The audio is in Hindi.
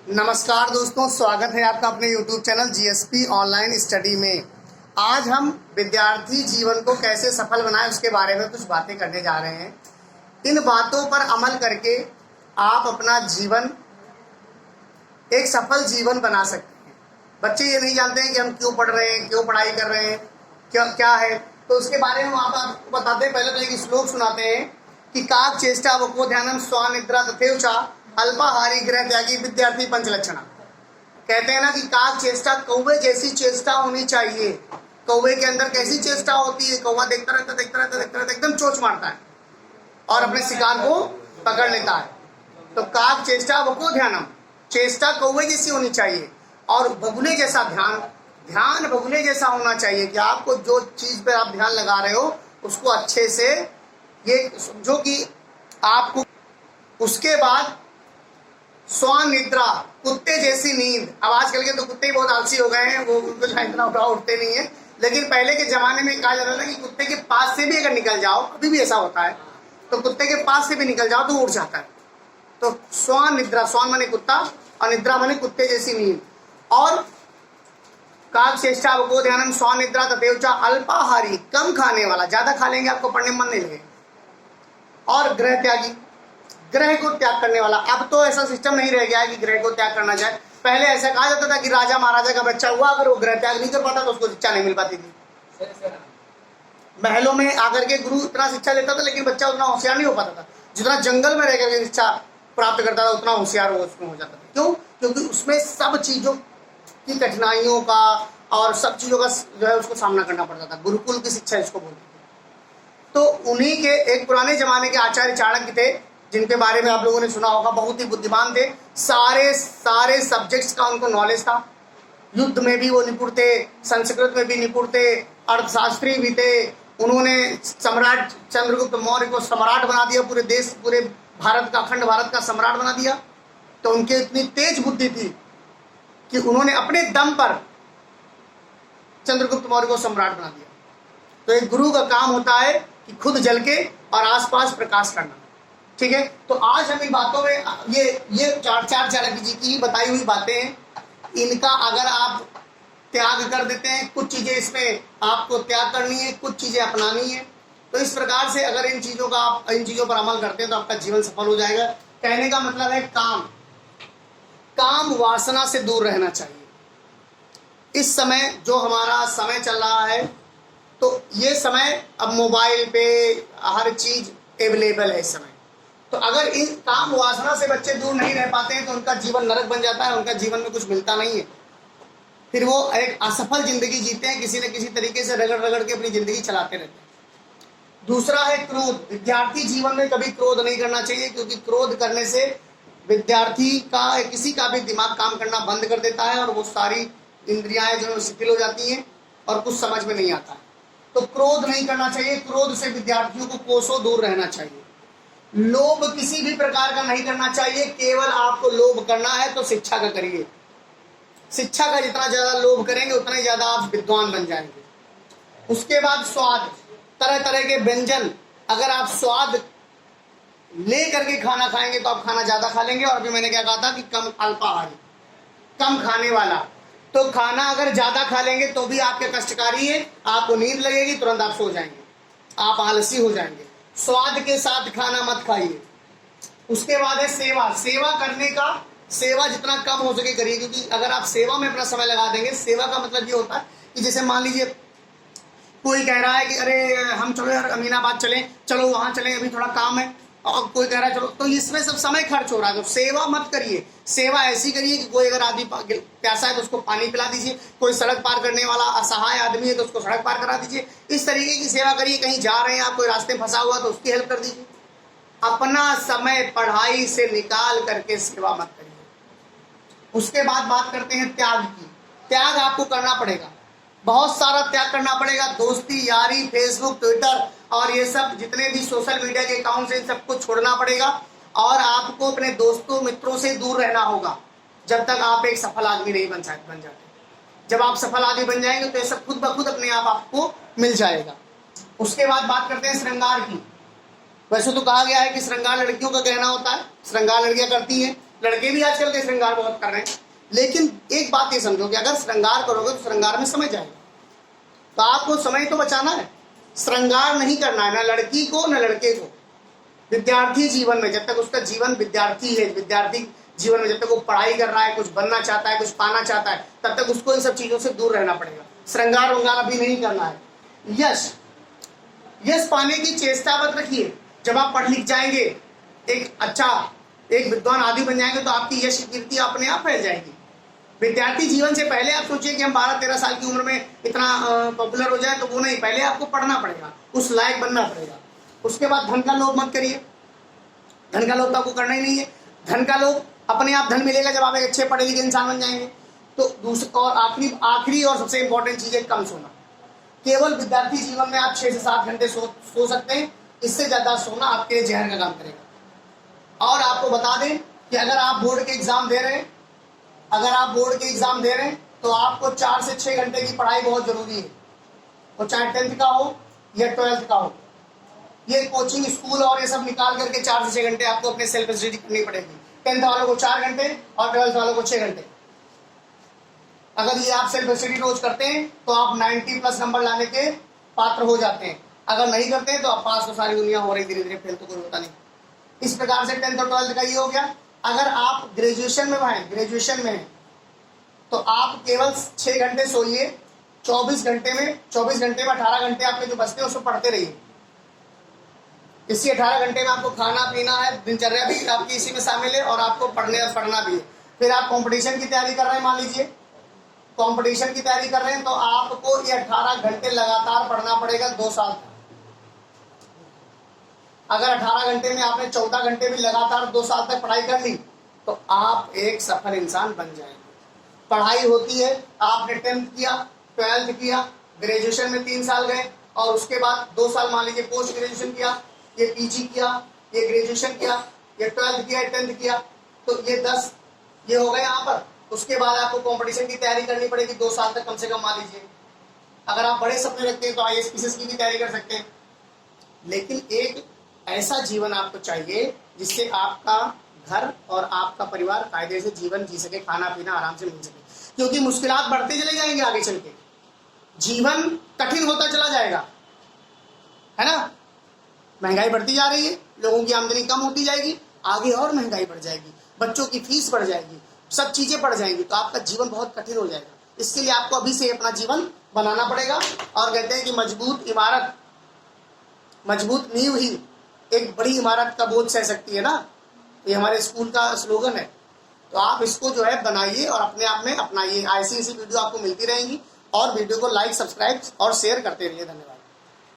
नमस्कार दोस्तों, स्वागत है आपका अपने YouTube channel GSP online study में। आज हम विद्यार्थी जीवन को कैसे सफल बनाएं उसके बारे में कुछ बातें करने जा रहे हैं। इन बातों पर अमल करके आप अपना जीवन एक सफल जीवन बना सकते हैं। बच्चे ये नहीं जानते हैं कि हम क्यों पढ़ रहे हैं, क्यों पढ़ाई कर रहे हैं, क्या है, तो उसके बारे में आप आपको बताते हैं। पहले तो एक श्लोक सुनाते हैं कि काक चेष्टा वको ध्यानम स्वानिद्रा तथेवचा अल्पाहारी गृह त्यागी विद्यार्थी पंचलक्षणा। कहते हैं ना कि काक चेष्टा, कौवे जैसी चेष्टा होनी चाहिए। कौवे के अंदर कैसी चेष्टा होती है? कौवा देखता रहता एकदम चोंच मारता है और अपने शिकार को पकड़ लेता है। तो काक चेष्टा वको ध्यानम, चेष्टा कौवे जैसी होनी चाहिए और बगुले जैसा ध्यान बगुले जैसा होना चाहिए कि आपको जो चीज पे आप ध्यान लगा रहे हो उसको अच्छे से ये समझो कि आपको। उसके बाद स्वान निद्रा, कुत्ते जैसी नींद। अब आजकल के तो कुत्ते ही बहुत आलसी हो गए हैं, वो उनको इतना उठते नहीं है। लेकिन पहले के जमाने में कहा जाता था कि कुत्ते के पास से भी अगर निकल जाओ, अभी भी ऐसा होता है, तो कुत्ते के पास से भी निकल जाओ तो उठ जाता है। तो स्वान निद्रा, स्वान माने कुत्ता और निद्रा माने कुत्ते जैसी नींद। और काक चेष्टा वको ध्यानम स्वान निद्रा तथेवचा अल्पाहारी, कम खाने वाला। ज्यादा खा लेंगे आपको पढ़ने में मन नहीं लगेगा। और गृह त्यागी, ग्रह को त्याग करने वाला। अब तो ऐसा सिस्टम नहीं रह गया है कि ग्रह को त्याग करना जाए। पहले ऐसा कहा जाता था कि राजा महाराजा का बच्चा हुआ, अगर वो ग्रह त्याग नहीं कर पाता तो उसको शिक्षा नहीं मिल पाती थी। महलों में आकर के गुरु इतना शिक्षा लेता था, लेकिन बच्चा उतना होशियार नहीं हो पाता था। जितना जंगल में रह करके शिक्षा प्राप्त करता था उतना होशियार वो उसमें हो जाता था। क्यों? क्योंकि उसमें सब चीजों की कठिनाइयों का और सब चीजों का जो है उसको सामना करना पड़ता था। गुरुकुल की शिक्षा इसको बोलते थे। तो उन्हीं के एक पुराने जमाने के आचार्य चाणक्य थे, जिनके बारे में आप लोगों ने सुना होगा। बहुत ही बुद्धिमान थे, सारे सब्जेक्ट्स का उनको नॉलेज था। युद्ध में भी वो निपुण थे, संस्कृत में भी निपुण थे, अर्थशास्त्री भी थे। उन्होंने सम्राट चंद्रगुप्त मौर्य को सम्राट बना दिया, पूरे देश, पूरे भारत का, अखंड भारत का सम्राट बना दिया। तो उनके इतनी तेज बुद्धि थी कि उन्होंने अपने दम पर चंद्रगुप्त मौर्य को सम्राट बना दिया। तो एक गुरु का काम होता है कि खुद जल के और आसपास प्रकाश करना। ठीक है, तो आज हम इन बातों में ये चाणक्य जी की बताई हुई बातें हैं। इनका अगर आप त्याग कर देते हैं, कुछ चीजें इसमें आपको त्याग करनी है, कुछ चीजें अपनानी है। तो इस प्रकार से अगर इन चीजों पर अमल करते हैं तो आपका जीवन सफल हो जाएगा। कहने का मतलब है काम वासना से दूर रहना चाहिए। इस समय जो हमारा समय चल रहा है, तो ये समय अब मोबाइल पे हर चीज अवेलेबल है इस समय। तो अगर इन काम वासना से बच्चे दूर नहीं रह पाते हैं तो उनका जीवन नरक बन जाता है, उनका जीवन में कुछ मिलता नहीं है। फिर वो एक असफल जिंदगी जीते हैं, किसी न किसी तरीके से रगड़ के अपनी जिंदगी चलाते रहते हैं। दूसरा है क्रोध। विद्यार्थी जीवन में कभी क्रोध नहीं करना चाहिए, क्योंकि क्रोध करने से विद्यार्थी का किसी का भी दिमाग काम करना बंद कर देता है और वो सारी इंद्रियाएं जो है शिथिल हो जाती हैं और कुछ समझ में नहीं आता है। तो क्रोध नहीं करना चाहिए। क्रोध से विद्यार्थियों को कोसों दूर रहना चाहिए। लोभ किसी भी प्रकार का नहीं करना चाहिए। केवल आपको लोभ करना है तो शिक्षा का करिए। शिक्षा का जितना ज्यादा लोभ करेंगे उतना ही ज्यादा आप विद्वान बन जाएंगे। उसके बाद स्वाद, तरह तरह के व्यंजन। अगर आप स्वाद ले करके खाना खाएंगे तो आप खाना ज्यादा खा लेंगे। और अभी मैंने क्या कहा था कि कम अल्पाहारी, कम खाने वाला। तो खाना अगर ज्यादा खा लेंगे तो भी आपके कष्टकारी है, आपको नींद लगेगी, तुरंत आप सो जाएंगे, आप आलसी हो जाएंगे। स्वाद के साथ खाना मत खाइए। उसके बाद है सेवा करने का। सेवा जितना कम हो सके करिए, क्योंकि अगर आप सेवा में अपना समय लगा देंगे, सेवा का मतलब ये होता है कि जैसे मान लीजिए कोई कह रहा है कि अरे हम चलो यार अमीनाबाद चलें, चलो वहां चलें, अभी थोड़ा काम है, और कोई कह रहा है चलो, तो इसमें सब समय खर्च हो रहा है। तो सेवा मत करिए। सेवा ऐसी करिए कि कोई अगर आदमी प्यासा है तो उसको पानी पिला दीजिए, कोई सड़क पार करने वाला असहाय आदमी है तो उसको सड़क पार करा दीजिए। इस तरीके की सेवा करिए। कहीं जा रहे हैं आप, कोई रास्ते फंसा हुआ तो उसकी हेल्प कर दीजिए। अपना समय पढ़ाई से निकाल करके सेवा मत करिए। उसके बाद बात करते हैं त्याग की। त्याग आपको करना पड़ेगा, बहुत सारा त्याग करना पड़ेगा। दोस्ती यारी, फेसबुक, ट्विटर और ये सब जितने भी सोशल मीडिया के अकाउंट हैं, सबको छोड़ना पड़ेगा। और आपको अपने दोस्तों मित्रों से दूर रहना होगा जब तक आप एक सफल आदमी नहीं बन जाते। जब आप सफल आदमी बन जाएंगे तो ये सब खुद ब खुद अपने आप आपको मिल जाएगा। उसके बाद बात करते हैं श्रृंगार की। वैसे तो कहा गया है कि श्रृंगार लड़कियों का गहना होता है, श्रृंगार लड़कियां करती हैं, लड़के भी आजकल के श्रृंगार बहुत कर रहे हैं, लेकिन एक बात ये समझो कि अगर श्रृंगार करोगे तो श्रृंगार में समय जाएगा, तो आपको समय तो बचाना है, श्रृंगार नहीं करना है, ना लड़की को ना लड़के को। विद्यार्थी जीवन में जब तक उसका जीवन विद्यार्थी है, विद्यार्थी जीवन में जब तक वो पढ़ाई कर रहा है, कुछ बनना चाहता है, कुछ पाना चाहता है, तब तक उसको इन सब चीजों से दूर रहना पड़ेगा। श्रृंगार वंगार अभी नहीं करना है। यश यश पाने की चेष्टा मत रखिए। जब आप पढ़ लिख जाएंगे, एक विद्वान आदि बन जाएंगे, तो आपकी यश कीर्ति अपने आप फैल जाएगी। विद्यार्थी जीवन से पहले आप सोचिए कि हम 12-13 साल की उम्र में इतना पॉपुलर हो जाए, तो वो नहीं, पहले आपको पढ़ना पड़ेगा, उस लायक बनना पड़ेगा। उसके बाद धन का लोभ मत करिए, धन का लोभ तो आपको करना ही नहीं है। धन का लोभ अपने आप धन मिलेगा जब आप एक अच्छे पढ़े लिखे इंसान बन जाएंगे। तो दूसरा और आखिरी और सबसे इंपॉर्टेंट चीज है कम सोना। केवल विद्यार्थी जीवन में आप 6 से 7 घंटे सो सकते हैं, इससे ज्यादा सोना आपके लिए जहर का काम करेगा। और आपको बता दें कि अगर आप बोर्ड के एग्जाम दे रहे हैं, तो आपको 4 से 6 घंटे की पढ़ाई बहुत जरूरी है, वो चाहे 10th का हो या 12th का हो। ये कोचिंग स्कूल और ये सब निकाल करके 4 से 6 घंटे आपको अपने सेल्फ स्टडी करनी पड़ेगी। 10th वालों को 4 घंटे और 12th वालों को 6 घंटे। अगर ये आप सेल्फ स्टडी रोज करते हैं तो आप 90+ नंबर लाने के पात्र हो जाते हैं। अगर नहीं करते हैं तो आप पास तो सारी दुनिया हो रही, धीरे धीरे फेल तो कोई होता नहीं। इस प्रकार से 10th और 12th का ये हो गया। अगर आप ग्रेजुएशन में हैं तो आप केवल 6 घंटे सोइए, 24 घंटे में 18 घंटे आपके जो बचते हैं उसको पढ़ते रहिए। इसी 18 घंटे में आपको खाना पीना है, दिनचर्या भी आपकी इसी में शामिल है, और आपको पढ़ना भी है। फिर आप कंपटीशन की तैयारी कर रहे हैं, मान लीजिए कंपटीशन की तैयारी कर रहे हैं, तो आपको ये 18 घंटे लगातार पढ़ना पड़ेगा 2 साल तक। अगर 18 घंटे में आपने 14 घंटे भी लगातार 2 साल तक पढ़ाई कर ली, तो आप एक सफल इंसान बन जाएंगे। पढ़ाई होती है, आपने 10th किया, 12th किया, ग्रेजुएशन में 3 साल गए, और उसके बाद 2 साल मान लीजिए पोस्ट ग्रेजुएशन किया, ये पीजी किया, ये ग्रेजुएशन किया, ये 12th किया, 10th किया, तो ये 10 ये हो गए यहाँ पर। उसके बाद आपको कंपटीशन की तैयारी करनी पड़ेगी 2 साल तक कम से कम, मान लीजिए। अगर आप बड़े सपने रखते हैं तो IAS PCS की भी तैयारी कर सकते हैं। लेकिन एक ऐसा जीवन आपको चाहिए जिससे आपका घर और आपका परिवार कायदे से जीवन जी सके, खाना पीना आराम से मिल सके। क्योंकि मुश्किलात बढ़ते चले जाएंगे, आगे चल के जीवन कठिन होता चला जाएगा, है ना। महंगाई बढ़ती जा रही है, लोगों की आमदनी कम होती जाएगी, आगे और महंगाई बढ़ जाएगी, बच्चों की फीस बढ़ जाएगी, सब चीजें बढ़ जाएंगी, तो आपका जीवन बहुत कठिन हो जाएगा। इसके लिए आपको अभी से अपना जीवन बनाना पड़ेगा। और कहते हैं कि मजबूत नींव ही एक बड़ी इमारत का बोझ सह सकती है ना, ये हमारे स्कूल का स्लोगन है। तो आप इसको जो है बनाइए और अपने आप में अपनाइए। ऐसी वीडियो आपको मिलती रहेंगी, और वीडियो को लाइक, सब्सक्राइब और शेयर करते रहिए। धन्यवाद।